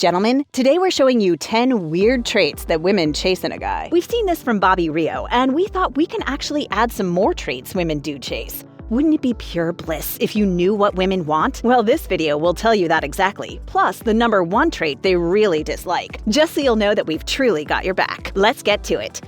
Gentlemen, today we're showing you 10 weird traits that women chase in a guy. We've seen this from Bobby Rio, and we thought we can actually add some more traits women do chase. Wouldn't it be pure bliss if you knew what women want? Well, this video will tell you that exactly, plus the number one trait they really dislike, just so you'll know that we've truly got your back. Let's get to it.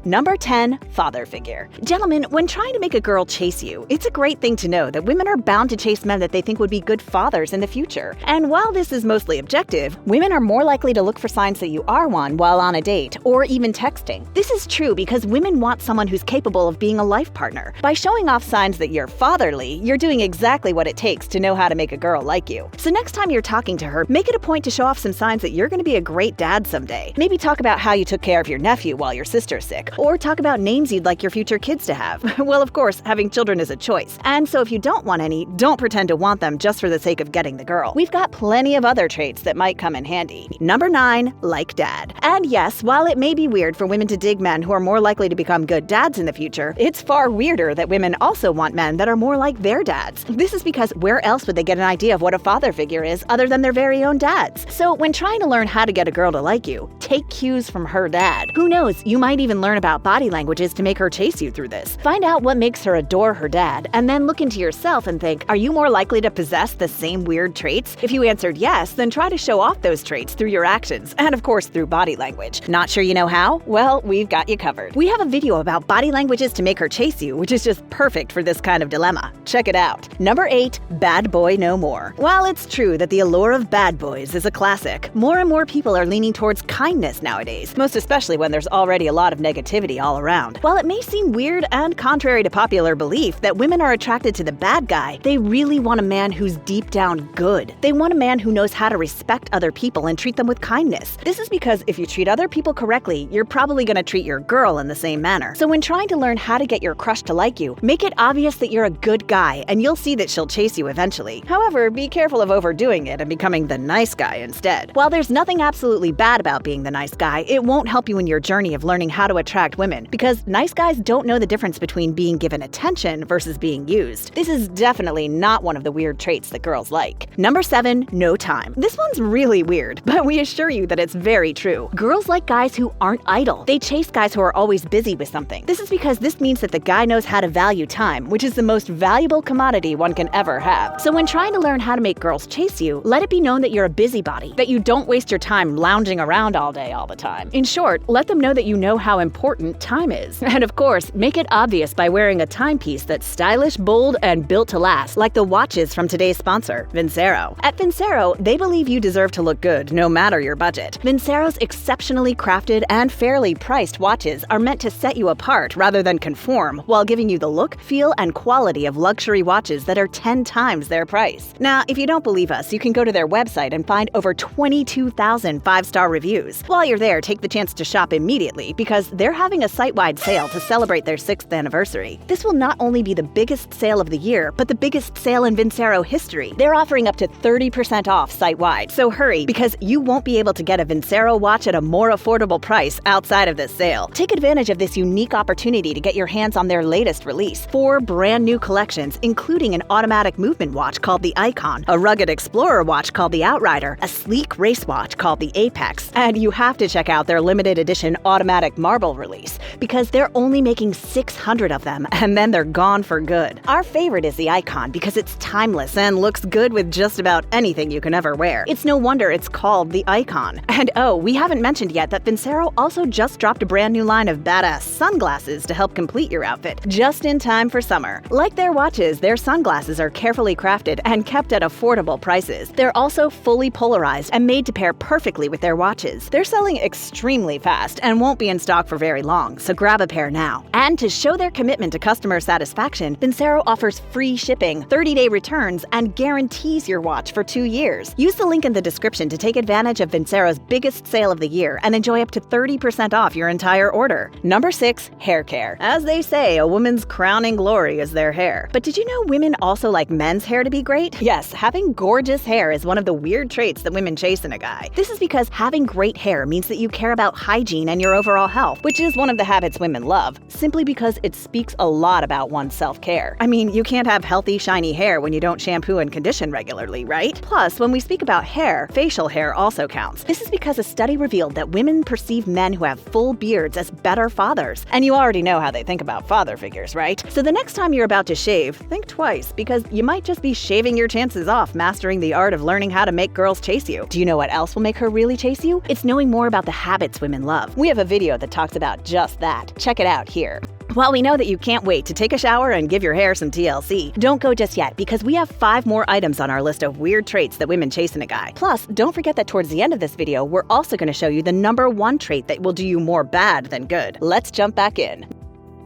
Number 10, father figure. Gentlemen, when trying to make a girl chase you, it's a great thing to know that women are bound to chase men that they think would be good fathers in the future. And while this is mostly objective, women are more likely to look for signs that you are one while on a date or even texting. This is true because women want someone who's capable of being a life partner. By showing off signs that you're fatherly, you're doing exactly what it takes to know how to make a girl like you. So next time you're talking to her, make it a point to show off some signs that you're going to be a great dad someday. Maybe talk about how you took care of your nephew while your sister's sick. Or talk about names you'd like your future kids to have. Well, of course, having children is a choice. And so if you don't want any, don't pretend to want them just for the sake of getting the girl. We've got plenty of other traits that might come in handy. Number 9, like dad. And yes, while it may be weird for women to dig men who are more likely to become good dads in the future, it's far weirder that women also want men that are more like their dads. This is because where else would they get an idea of what a father figure is other than their very own dads? So when trying to learn how to get a girl to like you, take cues from her dad. Who knows, you might even learn about body languages to make her chase you through this. Find out what makes her adore her dad, and then look into yourself and think, are you more likely to possess the same weird traits? If you answered yes, then try to show off those traits through your actions, and of course through body language. Not sure you know how? Well, we've got you covered. We have a video about body languages to make her chase you, which is just perfect for this kind of dilemma. Check it out. Number 8, bad boy no more. While it's true that the allure of bad boys is a classic, more and more people are leaning towards kindness nowadays, most especially when there's already a lot of negativity all around. While it may seem weird and contrary to popular belief that women are attracted to the bad guy, they really want a man who's deep down good. They want a man who knows how to respect other people and treat them with kindness. This is because if you treat other people correctly, you're probably going to treat your girl in the same manner. So when trying to learn how to get your crush to like you, make it obvious that you're a good guy, and you'll see that she'll chase you eventually. However, be careful of overdoing it and becoming the nice guy instead. While there's nothing absolutely bad about being the nice guy, it won't help you in your journey of learning how to attract women, because nice guys don't know the difference between being given attention versus being used. This is definitely not one of the weird traits that girls like. Number 7, no time. This one's really weird, but we assure you that it's very true. Girls like guys who aren't idle. They chase guys who are always busy with something. This is because this means that the guy knows how to value time, which is the most valuable commodity one can ever have. So when trying to learn how to make girls chase you, let it be known that you're a busybody, that you don't waste your time lounging around all day all the time. In short, let them know that you know how important time is. And of course, make it obvious by wearing a timepiece that's stylish, bold, and built to last, like the watches from today's sponsor, Vincero. At Vincero, they believe you deserve to look good no matter your budget. Vincero's exceptionally crafted and fairly priced watches are meant to set you apart rather than conform, while giving you the look, feel, and quality of luxury watches that are 10 times their price. Now, if you don't believe us, you can go to their website and find over 22,000 5-star reviews. While you're there, take the chance to shop immediately because they're having a site-wide sale to celebrate their 6th anniversary. This will not only be the biggest sale of the year, but the biggest sale in Vincero history. They're offering up to 30% off site-wide, so hurry because you won't be able to get a Vincero watch at a more affordable price outside of this sale. Take advantage of this unique opportunity to get your hands on their latest release. 4 brand new collections, including an automatic movement watch called the Icon, a rugged explorer watch called the Outrider, a sleek race watch called the Apex, and you have to check out their limited edition automatic marble release because they're only making 600 of them and then they're gone for good. Our favorite is the Icon because it's timeless and looks good with just about anything you can ever wear. It's no wonder it's called the Icon. And oh, we haven't mentioned yet that Vincero also just dropped a brand new line of badass sunglasses to help complete your outfit, just in time for summer. Like their watches, their sunglasses are carefully crafted and kept at affordable prices. They're also fully polarized and made to pair perfectly with their watches. They're selling extremely fast and won't be in stock for very long, so grab a pair now. And to show their commitment to customer satisfaction, Vincero offers free shipping, 30-day returns, and guarantees your watch for 2 years. Use the link in the description to take advantage of Vincero's biggest sale of the year and enjoy up to 30% off your entire order. Number 6, hair care. As they say, a woman's crowning glory is their hair. But did you know women also like men's hair to be great? Yes, having gorgeous hair is one of the weird traits that women chase in a guy. This is because having great hair hair means that you care about hygiene and your overall health, which is one of the habits women love, simply because it speaks a lot about one's self-care. I mean, you can't have healthy, shiny hair when you don't shampoo and condition regularly, right? Plus, when we speak about hair, facial hair also counts. This is because a study revealed that women perceive men who have full beards as better fathers. And you already know how they think about father figures, right? So the next time you're about to shave, think twice, because you might just be shaving your chances off mastering the art of learning how to make girls chase you. Do you know what else will make her really chase you? It's knowing more about the habits women love. We have a video that talks about just that. Check it out here. While we know that you can't wait to take a shower and give your hair some TLC, don't go just yet, because we have 5 more items on our list of weird traits that women chase in a guy. Plus, don't forget that towards the end of this video, we're also going to show you the #1 trait that will do you more bad than good. Let's jump back in.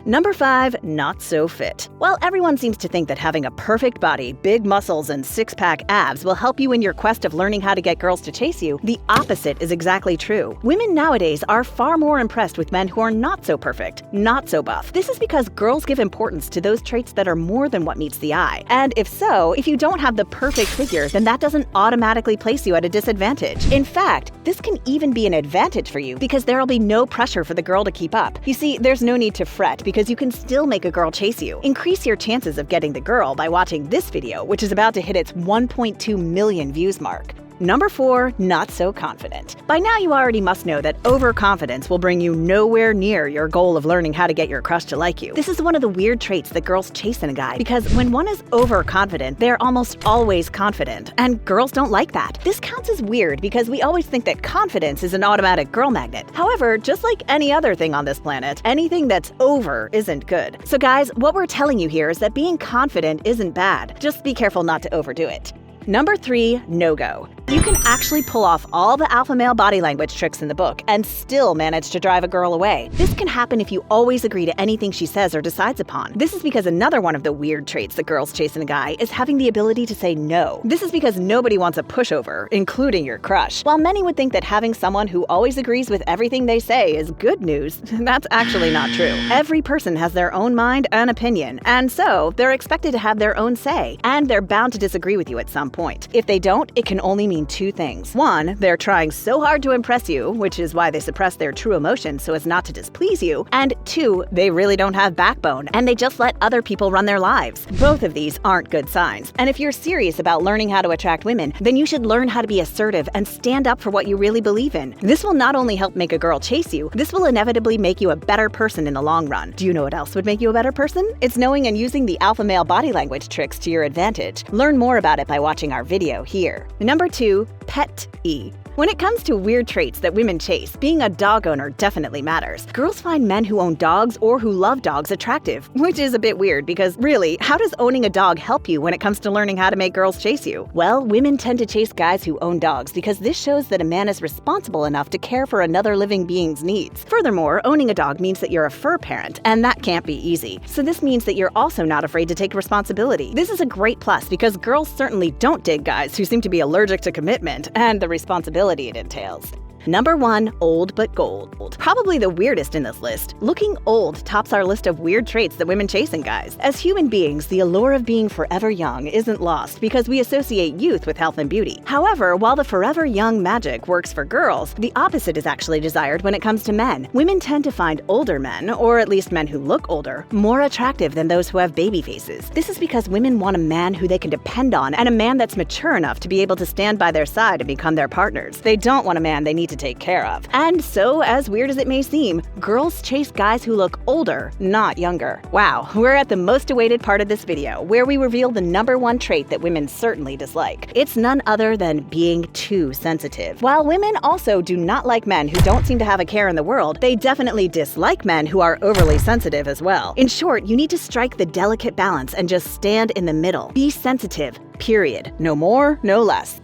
Number 5, not so fit. While everyone seems to think that having a perfect body, big muscles, and six-pack abs will help you in your quest of learning how to get girls to chase you, the opposite is exactly true. Women nowadays are far more impressed with men who are not so perfect, not so buff. This is because girls give importance to those traits that are more than what meets the eye. And if you don't have the perfect figure, then that doesn't automatically place you at a disadvantage. In fact, this can even be an advantage for you, because there'll be no pressure for the girl to keep up. You see, there's no need to fret, because you can still make a girl chase you. Increase your chances of getting the girl by watching this video, which is about to hit its 1.2 million views mark. Number 4, not so confident. By now you already must know that overconfidence will bring you nowhere near your goal of learning how to get your crush to like you. This is one of the weird traits that girls chase in a guy, because when one is overconfident, they're almost always confident, and girls don't like that. This counts as weird because we always think that confidence is an automatic girl magnet. However, just like any other thing on this planet, anything that's over isn't good. So guys, what we're telling you here is that being confident isn't bad. Just be careful not to overdo it. Number 3, no-go. You can actually pull off all the alpha male body language tricks in the book and still manage to drive a girl away. This can happen if you always agree to anything she says or decides upon. This is because another one of the weird traits that girls chase in a guy is having the ability to say no. This is because nobody wants a pushover, including your crush. While many would think that having someone who always agrees with everything they say is good news, that's actually not true. Every person has their own mind and opinion, and so they're expected to have their own say, and they're bound to disagree with you at some point. If they don't, it can only mean 2 things. 1, they're trying so hard to impress you, which is why they suppress their true emotions so as not to displease you, and 2, they really don't have backbone, and they just let other people run their lives. Both of these aren't good signs. And if you're serious about learning how to attract women, then you should learn how to be assertive and stand up for what you really believe in. This will not only help make a girl chase you, this will inevitably make you a better person in the long run. Do you know what else would make you a better person? It's knowing and using the alpha male body language tricks to your advantage. Learn more about it by watching our video here. Number 2, pet-y. When it comes to weird traits that women chase, being a dog owner definitely matters. Girls find men who own dogs or who love dogs attractive, which is a bit weird because really, how does owning a dog help you when it comes to learning how to make girls chase you? Well, women tend to chase guys who own dogs because this shows that a man is responsible enough to care for another living being's needs. Furthermore, owning a dog means that you're a fur parent, and that can't be easy. So this means that you're also not afraid to take responsibility. This is a great plus because girls certainly don't dig guys who seem to be allergic to commitment and the responsibility it entails. Number 1, old but gold. Probably the weirdest in this list, looking old tops our list of weird traits that women chase in guys. As human beings, the allure of being forever young isn't lost because we associate youth with health and beauty. However, while the forever young magic works for girls, the opposite is actually desired when it comes to men. Women tend to find older men, or at least men who look older, more attractive than those who have baby faces. This is because women want a man who they can depend on and a man that's mature enough to be able to stand by their side and become their partners. They don't want a man they need to take care of. And so, as weird as it may seem, girls chase guys who look older, not younger. Wow, we're at the most awaited part of this video, where we reveal the number 1 trait that women certainly dislike. It's none other than being too sensitive. While women also do not like men who don't seem to have a care in the world, they definitely dislike men who are overly sensitive as well. In short, you need to strike the delicate balance and just stand in the middle. Be sensitive, period. No more, no less.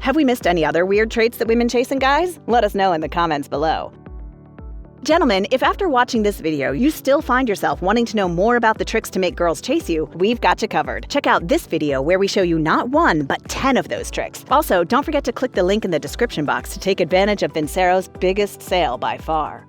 Have we missed any other weird traits that women chase in guys? Let us know in the comments below. Gentlemen, if after watching this video you still find yourself wanting to know more about the tricks to make girls chase you, we've got you covered. Check out this video where we show you not 1, but 10 of those tricks. Also, don't forget to click the link in the description box to take advantage of Vincero's biggest sale by far.